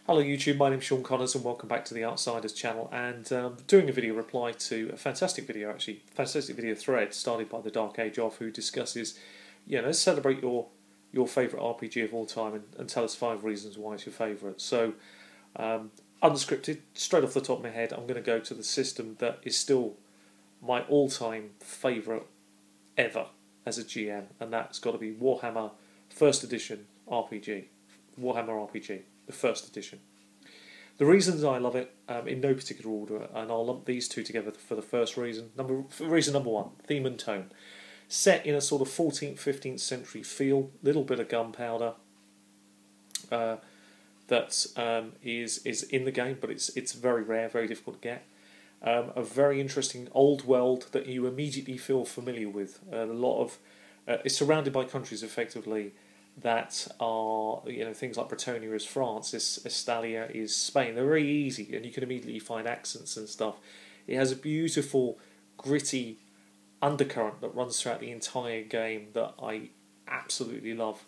Hello YouTube, my name's Sean Connors and welcome back to the Outsiders channel, and doing a video reply to a fantastic video thread started by Thedarkageof, who discusses, let's celebrate your favourite RPG of all time and tell us 5 reasons why it's your favourite. So, unscripted, straight off the top of my head, I'm going to go to the system that is still my all-time favourite ever as a GM, and that's got to be Warhammer 1st Edition RPG. Warhammer RPG. The 1st edition. The reasons I love it, in no particular order, and I'll lump these two together for the first reason. Reason number 1, theme and tone. Set in a sort of 14th, 15th century feel, little bit of gunpowder that is in the game, but it's very rare, very difficult to get. A very interesting old world that you immediately feel familiar with. A lot of it's surrounded by countries effectively that are, things like Bretonia is France, Estalia is Spain. They're very easy, and you can immediately find accents and stuff. It has a beautiful, gritty undercurrent that runs throughout the entire game that I absolutely love.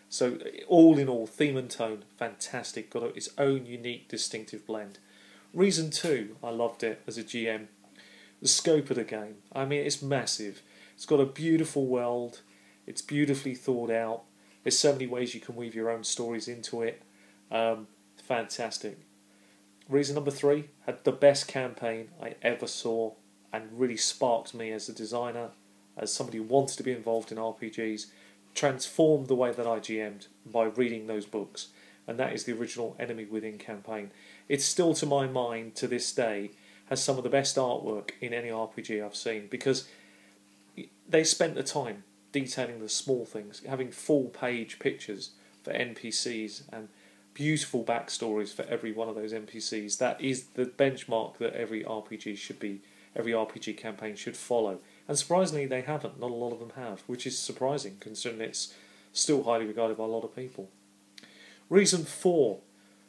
So, all in all, theme and tone, fantastic. Got its own unique, distinctive blend. Reason 2, I loved it as a GM. The scope of the game. I mean, it's massive. It's got a beautiful world. It's beautifully thought out. There's so many ways you can weave your own stories into it. Fantastic. Reason number 3, had the best campaign I ever saw and really sparked me as a designer, as somebody who wanted to be involved in RPGs, transformed the way that I GM'd by reading those books, and that is the original Enemy Within campaign. It's still, to my mind, to this day, has some of the best artwork in any RPG I've seen, because they spent the time detailing the small things, having full-page pictures for NPCs and beautiful backstories for every one of those NPCs. That is the benchmark that every RPG campaign should follow. And surprisingly, they haven't. Not a lot of them have, which is surprising, considering it's still highly regarded by a lot of people. Reason 4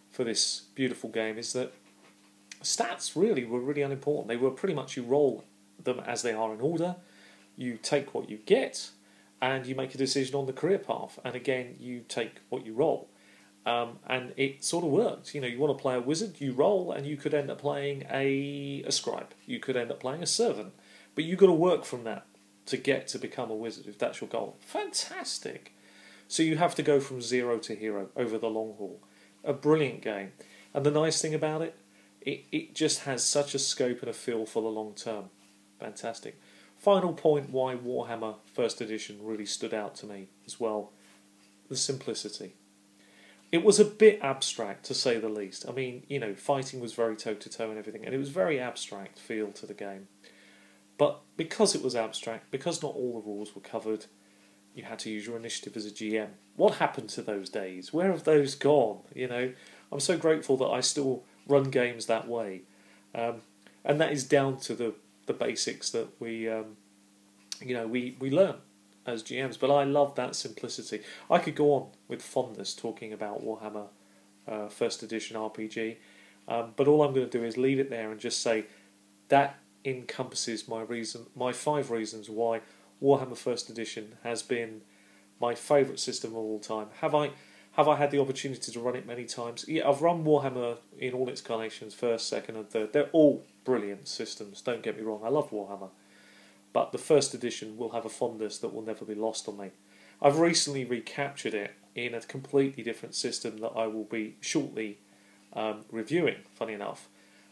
for this beautiful game is that stats were really unimportant. They were pretty much, you roll them as they are in order, you take what you get, and you make a decision on the career path, and again you take what you roll, and it sort of works. You want to play a wizard, you roll, and you could end up playing a scribe, you could end up playing a servant, but you've got to work from that to get to become a wizard if that's your goal. Fantastic. So you have to go from 0 to hero over the long haul. A brilliant game, and the nice thing about it, it just has such a scope and a feel for the long term. Fantastic. Final point why Warhammer 1st Edition really stood out to me as well, the simplicity. It was a bit abstract, to say the least. I mean, fighting was very toe-to-toe and everything, and it was very abstract feel to the game. But because it was abstract, because not all the rules were covered, you had to use your initiative as a GM. What happened to those days? Where have those gone? I'm so grateful that I still run games that way. And that is down to the basics that we learn as GMs. But I love that simplicity. I could go on with fondness talking about Warhammer 1st Edition RPG, but all I'm going to do is leave it there and just say that encompasses my 5 reasons why Warhammer 1st Edition has been my favourite system of all time. Have I had the opportunity to run it many times? Yeah, I've run Warhammer in all its carnations, 1st, 2nd and 3rd. They're all brilliant systems, don't get me wrong, I love Warhammer. But the 1st edition will have a fondness that will never be lost on me. I've recently recaptured it in a completely different system that I will be shortly reviewing, funny enough.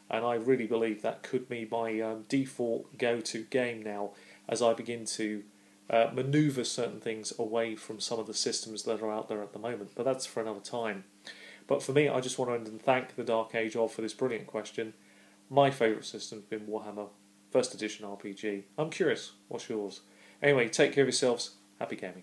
And I really believe that could be my default go-to game now, as I begin to manoeuvre certain things away from some of the systems that are out there at the moment. But that's for another time. But for me, I just want to thank Thedarkageof for this brilliant question. My favourite system has been Warhammer 1st Edition RPG. I'm curious, what's yours? Anyway, take care of yourselves. Happy gaming.